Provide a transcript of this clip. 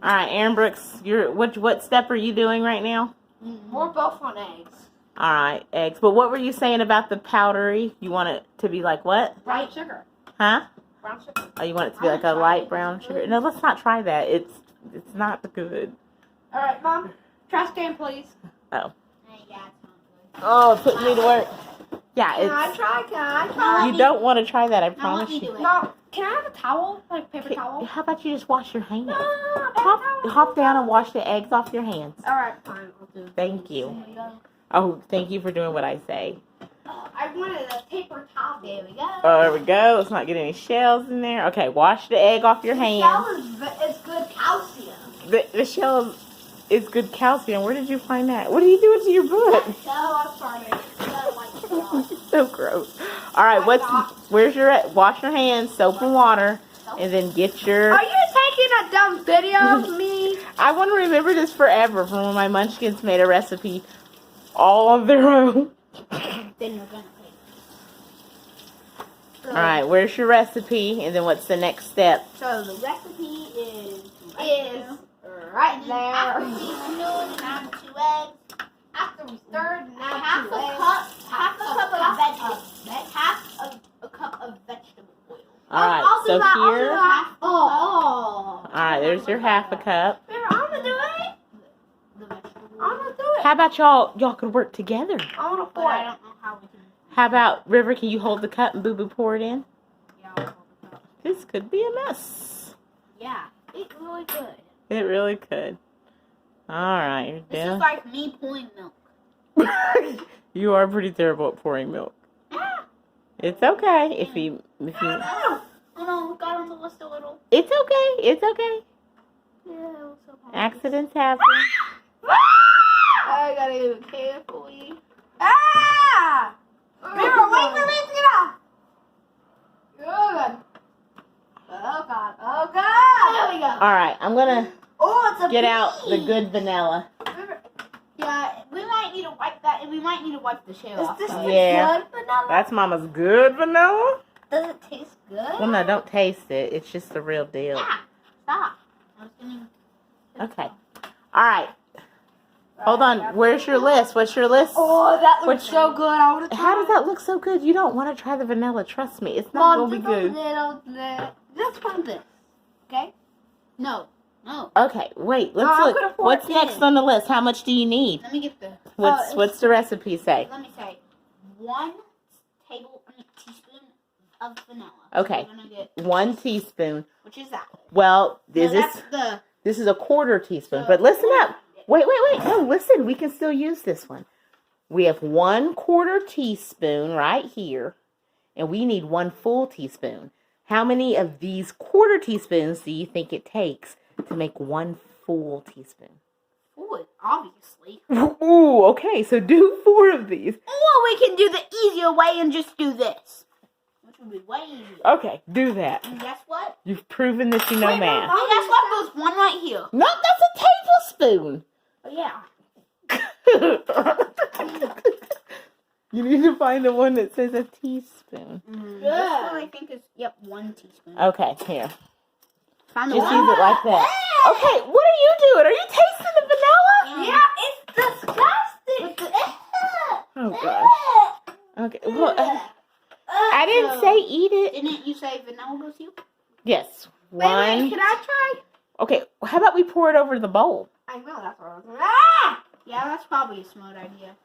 right, Aaron Brooks, what step are you doing right now? We're both on eggs. All right, eggs. But what were you saying about the powdery? You want it to be like what? Brown sugar. Huh? Brown sugar. Oh, you want it to be like a light brown sugar? No, let's not try that. It's not good. All right, Mom. Trash can, please. Oh. Yeah, it's not good. Oh, put me to work. Yeah, Can I try? You don't want to try that, I promise you. No. Can I have a towel? Like paper towel? How about you just wash your hands? No, Hop down and wash the eggs off your hands. All right, fine. I'll do it. Thank you. Oh, thank you for doing what I say. I wanted a paper towel. There we go. Oh, there we go. Let's not get any shells in there. Okay, wash the egg off your hands. It's good calcium. The shell is good calcium. Where did you find that? What are you doing to your butt? So I'm sorry. So gross. All right, wash your hands, soap and water, and then get your... Are you taking a dumb video of me? I want to remember this forever from when my munchkins made a recipe all on their own. Then you're gonna All right, where's your recipe? And then what's the next step? So the recipe is right there. After we stirred and add 2 eggs. After we stirred, now Half a cup of vegetable oil. All right, so here... Oh. All right, there's your half a cup. I'm gonna do it. The vegetable oil. I'm gonna do it. How about y'all could work together? I wanna But pour I it. don't know how we can. How about, River, can you hold the cup and Boo Boo pour it in? Yeah, I'll hold it up. This could be a mess. Yeah, it's really good. It really could. All right, you're This down. is like me pouring milk. You are pretty terrible at pouring milk. It's okay if you. Oh no, got on the list a little. It's okay. It's okay. Yeah, it was so hard. Accidents happen. I gotta do it carefully. Ah! Mirror, wait for me to get off. Good. Oh god. Oh god. There we go. All right, I'm gonna Oh, it's a get out the bee. good vanilla. Yeah, we might need to wipe that, and we might need to wipe the shell off. Is this though. the Yeah. good vanilla? That's Mama's good vanilla. Does it taste good? Well, no, don't taste it. It's just the real deal. Yeah, stop. I was gonna... Okay. All right. Hold on. Where's your list? What's your list? Oh, that looks Which- so good. I want to try. How does that look so good? You don't want to try the vanilla. Trust me. It's not Mom, going to just be good. a little bit. Just from this. Okay? No, no. Okay, wait. Let's No, I'm gonna look. pour What's it next in. on the list? How much do you need? Let me get the... What's the recipe say? Let me say 1 teaspoon of vanilla. Okay. So we're gonna get, 1 teaspoon. which is that? Well, No, that's this is a 1/4 teaspoon. the... But listen up. Wait. No, listen. We can still use this one. We have 1/4 teaspoon right here, and we need 1 full teaspoon. How many of these 1/4 teaspoons do you think it takes to make 1 full teaspoon? Ooh, obviously. Ooh, okay. So do 4 of these. Or we can do the easier way and just do this. Which would be way easier. Okay, do that. And guess what? You've proven that you know math. And guess what? There's one right here. No, that's a tablespoon. Oh, yeah. You need to find the one that says a teaspoon. This one I think is, 1 teaspoon. Okay, here. Find the Just one. use it like that. Okay, what are you doing? Are you tasting the vanilla? Yeah, it's disgusting. Oh, gosh. Okay, well, I didn't say eat it. Didn't you say vanilla goes you? Yes, Wait, 1. can I try? Okay, how about we pour it over the bowl? I know that's what I was doing. Ah! Yeah, that's probably a smart idea.